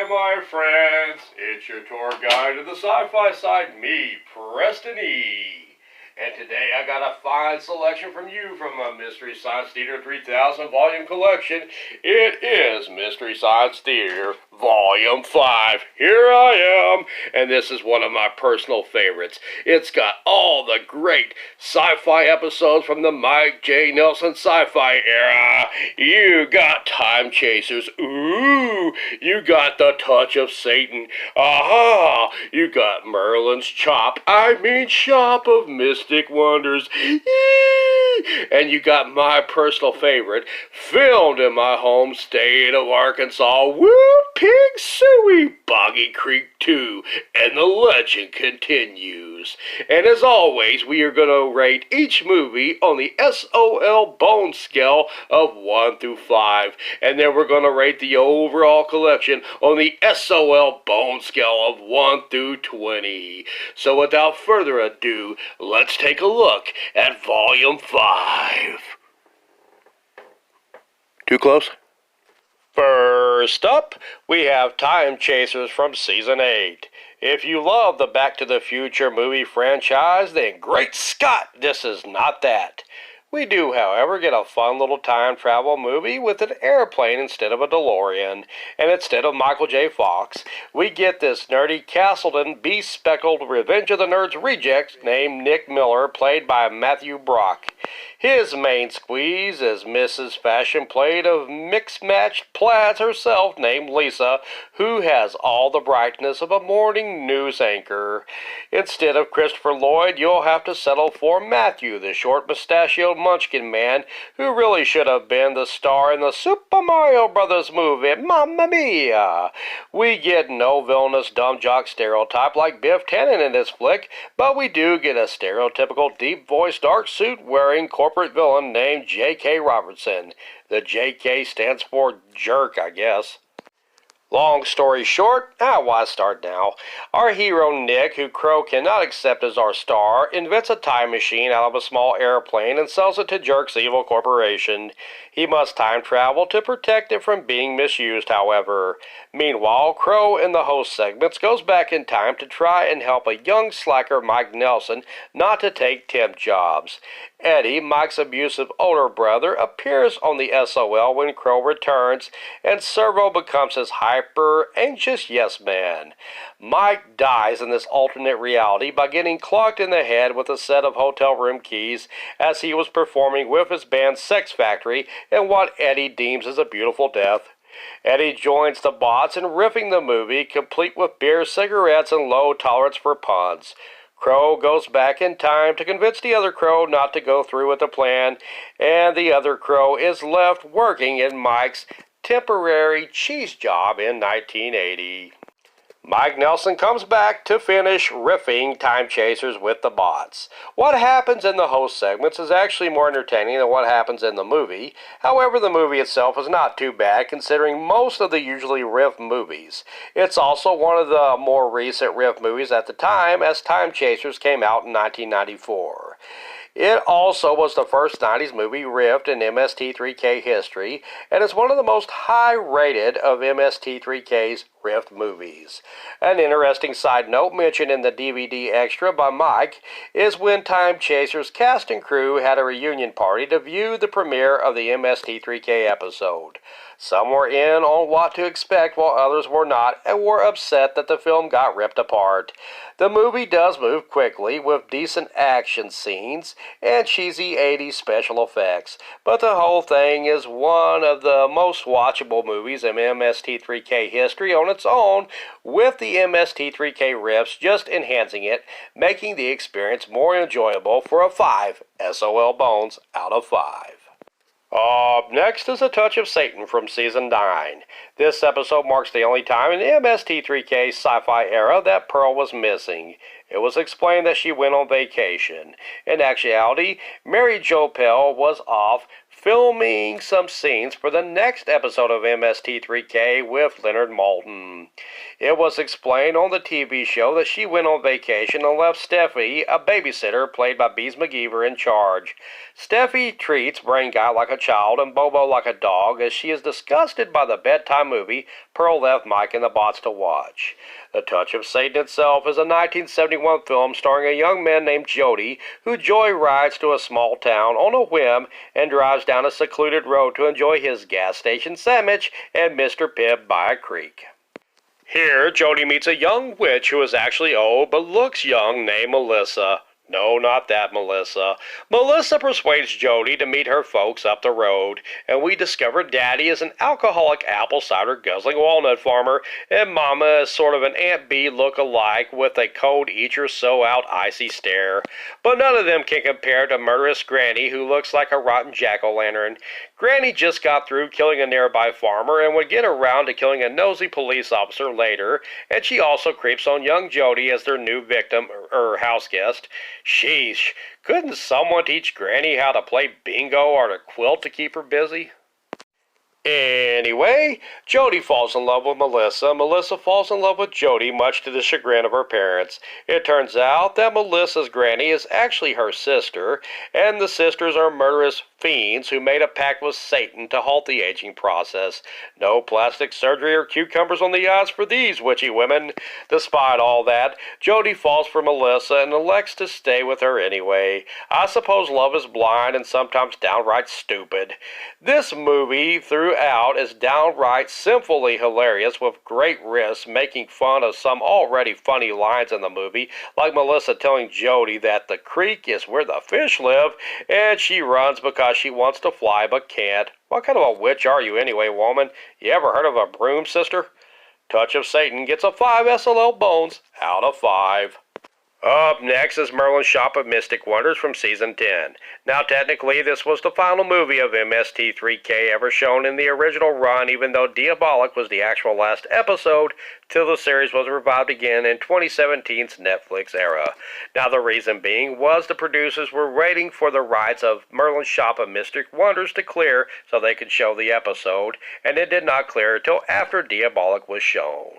my friends. It's your tour guide to the sci-fi side, me, Preston E. And today I got a fine selection from you from a Mystery Science Theater 3000 volume collection. It is Mystery Science Theater Volume 5. Here I am, and this is one of my personal favorites. It's got all the great sci-fi episodes from the Mike J. Nelson sci-fi era. You got Time Chasers. Ooh, you got The Touch of Satan. Aha! You got Merlin's Shop of Mystic Wonders. Yee! And you got my personal favorite, filmed in my home state of Arkansas. Woo! Pig Suey! Boggy Creek 2. And the legend continues. And as always, we are going to rate each movie on the SOL Bone Scale of 1 through 5. And then we're going to rate the overall collection on the SOL Bone Scale of 1 through 20. So without further ado, let's take a look at Volume 5. Too close? First up, we have Time Chasers from Season 8. If you love the Back to the Future movie franchise, then great Scott, this is not that. We do, however, get a fun little time travel movie with an airplane instead of a DeLorean. And instead of Michael J. Fox, we get this nerdy Castleton, bespeckled Revenge of the Nerds reject named Nick Miller, played by Matthew Brock. His main squeeze is Mrs. Fashion Plate of mixed-matched plaids herself named Lisa, who has all the brightness of a morning news anchor. Instead of Christopher Lloyd, you'll have to settle for Matthew, the short-mustachioed munchkin man, who really should have been the star in the Super Mario Brothers movie, Mamma Mia! We get no villainous dumb jock stereotype like Biff Tannen in this flick, but we do get a stereotypical deep-voiced dark suit-wearing corporate villain named J.K. Robertson. The J.K. stands for jerk, I guess. Long story short, why start now? Our hero Nick, who Crow cannot accept as our star, invents a time machine out of a small airplane and sells it to Jerk's evil corporation. He must time travel to protect it from being misused, however. Meanwhile, Crow in the host segments goes back in time to try and help a young slacker Mike Nelson not to take temp jobs. Eddie, Mike's abusive older brother, appears on the SOL when Crow returns, and Servo becomes his hyper-anxious yes-man. Mike dies in this alternate reality by getting clocked in the head with a set of hotel room keys as he was performing with his band Sex Factory in what Eddie deems as a beautiful death. Eddie joins the bots in riffing the movie, complete with beer, cigarettes, and low tolerance for puns. Crow goes back in time to convince the other Crow not to go through with the plan, and the other Crow is left working in Mike's temporary cheese job in 1980. Mike Nelson comes back to finish riffing Time Chasers with the bots. What happens in the host segments is actually more entertaining than what happens in the movie. However, the movie itself is not too bad considering most of the usually riff movies. It's also one of the more recent riff movies at the time, as Time Chasers came out in 1994. It also was the first 90s movie riffed in MST3K history, and is one of the most high-rated of MST3K's riffed movies. An interesting side note mentioned in the DVD extra by Mike is when Time Chasers cast and crew had a reunion party to view the premiere of the MST3K episode. Some were in on what to expect while others were not, and were upset that the film got ripped apart. The movie does move quickly with decent action scenes and cheesy 80s special effects, but the whole thing is one of the most watchable movies in MST3K history on its own, with the MST3K riffs just enhancing it, making the experience more enjoyable for a 5 SOL Bones out of 5. Up next is A Touch of Satan from Season 9. This episode marks the only time in the MST3K sci-fi era that Pearl was missing. It was explained that she went on vacation. In actuality, Mary Jo Pell was off filming some scenes for the next episode of MST3K with Leonard Maltin. It was explained on the TV show that she went on vacation and left Steffi, a babysitter played by Bees McGeever, in charge. Steffi treats Brain Guy like a child and Bobo like a dog, as she is disgusted by the bedtime movie Pearl left Mike and the bots to watch. The Touch of Satan itself is a 1971 film starring a young man named Jody who joyrides to a small town on a whim and drives down a secluded road to enjoy his gas station sandwich and Mr. Pibb by a creek. Here, Jody meets a young witch who is actually old but looks young, named Melissa. No, not that Melissa. Melissa persuades Jody to meet her folks up the road, and we discover Daddy is an alcoholic apple cider guzzling walnut farmer, and Mama is sort of an Aunt Bee look-alike with a cold eat-your-soul-out icy stare. But none of them can compare to Murderous Granny, who looks like a rotten jack-o'-lantern. Granny just got through killing a nearby farmer and would get around to killing a nosy police officer later, and she also creeps on young Jody as their new victim, or house guest. Sheesh, couldn't someone teach Granny how to play bingo or to quilt to keep her busy? Anyway, Jody falls in love with Melissa. Melissa falls in love with Jody, much to the chagrin of her parents. It turns out that Melissa's granny is actually her sister, and the sisters are murderous fiends who made a pact with Satan to halt the aging process. No plastic surgery or cucumbers on the eyes for these witchy women. Despite all that, Jody falls for Melissa and elects to stay with her anyway. I suppose love is blind and sometimes downright stupid. This movie, throughout, is downright sinfully hilarious, with great risks making fun of some already funny lines in the movie, like Melissa telling Jody that the creek is where the fish live, and she runs because she wants to fly but can't. What kind of a witch are you anyway, woman? You ever heard of a broom, sister? Touch of Satan gets a 5 SLL bones out of 5. Up next is Merlin's Shop of Mystic Wonders from Season 10. Now, technically, this was the final movie of MST3K ever shown in the original run, even though Diabolic was the actual last episode, till the series was revived again in 2017's Netflix era. Now, the reason being was the producers were waiting for the rights of Merlin's Shop of Mystic Wonders to clear so they could show the episode, and it did not clear until after Diabolic was shown.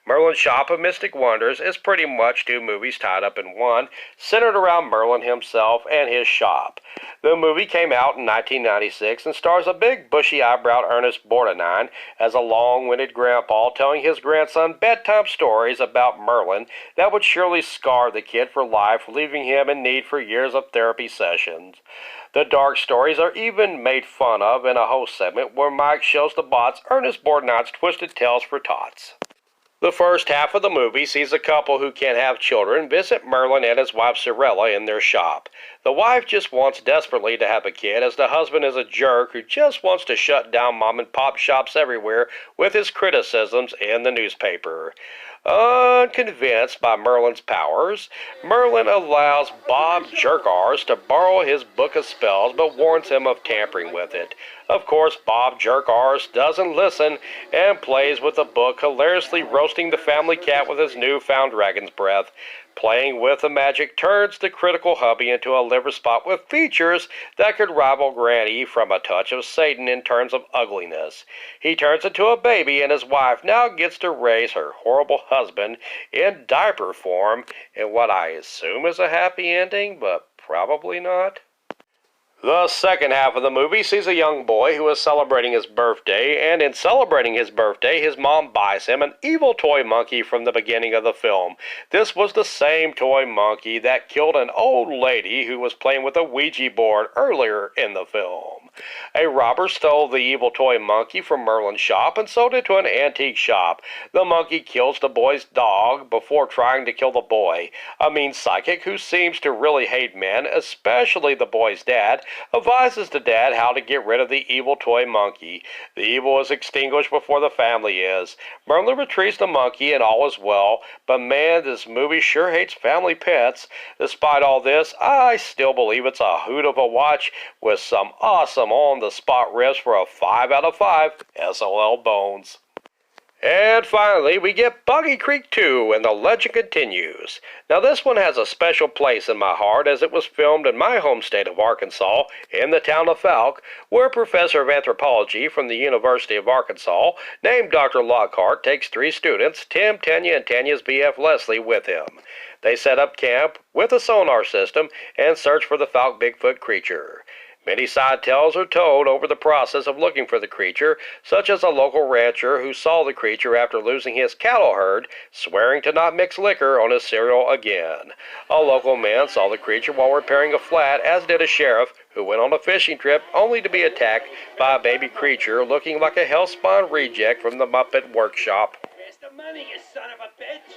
Merlin's Shop of Mystic Wonders is pretty much 2 movies tied up in one, centered around Merlin himself and his shop. The movie came out in 1996 and stars a big bushy-eyebrowed Ernest Borgnine as a long-winded grandpa telling his grandson bedtime stories about Merlin that would surely scar the kid for life, leaving him in need for years of therapy sessions. The dark stories are even made fun of in a host segment where Mike shows the bots Ernest Borgnine's twisted tales for tots. The first half of the movie sees a couple who can't have children visit Merlin and his wife Sorella in their shop. The wife just wants desperately to have a kid, as the husband is a jerk who just wants to shut down mom-and-pop shops everywhere with his criticisms in the newspaper. Unconvinced by Merlin's powers, Merlin allows Bob Jerkars to borrow his book of spells but warns him of tampering with it. Of course, Bob Jerkars doesn't listen and plays with the book, hilariously roasting the family cat with his newfound dragon's breath. Playing with the magic turns the critical hubby into a liver spot with features that could rival Granny from A Touch of Satan in terms of ugliness. He turns into a baby, and his wife now gets to raise her horrible husband in diaper form in what I assume is a happy ending, but probably not. The second half of the movie sees a young boy who is celebrating his birthday, and in celebrating his birthday, his mom buys him an evil toy monkey from the beginning of the film. This was the same toy monkey that killed an old lady who was playing with a Ouija board earlier in the film. A robber stole the evil toy monkey from Merlin's shop and sold it to an antique shop. The monkey kills the boy's dog before trying to kill the boy. A mean psychic who seems to really hate men, especially the boy's dad, advises the dad how to get rid of the evil toy monkey. The evil is extinguished before the family is. Merlin retrieves the monkey and all is well, but man, this movie sure hates family pets. Despite all this, I still believe it's a hoot of a watch with some awesome on-the-spot riffs for a 5 out of 5 SLL bones. And finally, we get Boggy Creek 2, and the legend continues. Now, this one has a special place in my heart as it was filmed in my home state of Arkansas, in the town of Falk, where a professor of anthropology from the University of Arkansas, named Dr. Lockhart, takes 3 students, Tim, Tanya, and Tanya's BF Leslie, with him. They set up camp with a sonar system and search for the Falk Bigfoot creature. Many side tales are told over the process of looking for the creature, such as a local rancher who saw the creature after losing his cattle herd, swearing to not mix liquor on his cereal again. A local man saw the creature while repairing a flat, as did a sheriff who went on a fishing trip only to be attacked by a baby creature looking like a hellspawn reject from the Muppet Workshop. Where's the money, you son of a bitch?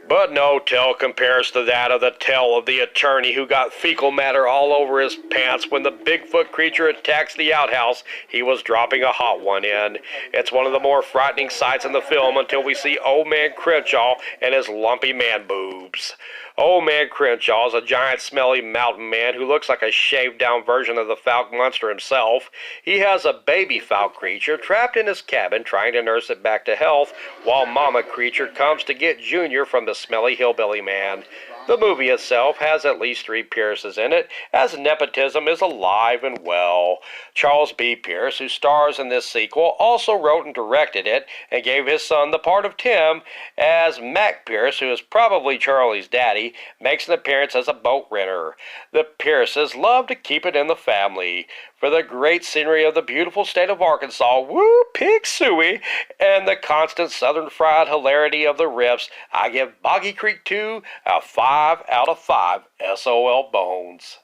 But no tale compares to that of the tale of the attorney who got fecal matter all over his pants when the Bigfoot creature attacks the outhouse he was dropping a hot one in. It's one of the more frightening sights in the film until we see Old Man Crenshaw and his lumpy man boobs. Old Man Crenshaw is a giant smelly mountain man who looks like a shaved down version of the Falk monster himself. He has a baby Falk creature trapped in his cabin trying to nurse it back to health, while Mama creature comes to get Junior from the smelly hillbilly man. The movie itself has at least 3 Pierces in it, as nepotism is alive and well. Charles B. Pierce, who stars in this sequel, also wrote and directed it, and gave his son the part of Tim, as Mac Pierce, who is probably Charlie's daddy, makes an appearance as a boat renter. The Pierces love to keep it in the family. For the great scenery of the beautiful state of Arkansas, woo, pig suey, and the constant southern fried hilarity of the riffs, I give Boggy Creek 2 a 5 out of 5 SOL bones.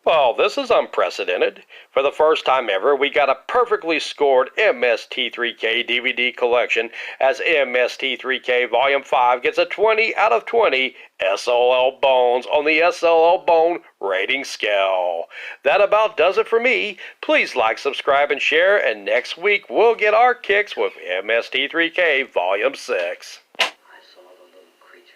Well, this is unprecedented. For the first time ever, we got a perfectly scored MST3K DVD collection, as MST3K Volume 5 gets a 20 out of 20 SOL bones on the SOL bone rating scale. That about does it for me. Please like, subscribe, and share, and next week we'll get our kicks with MST3K Volume 6. I saw the little creature.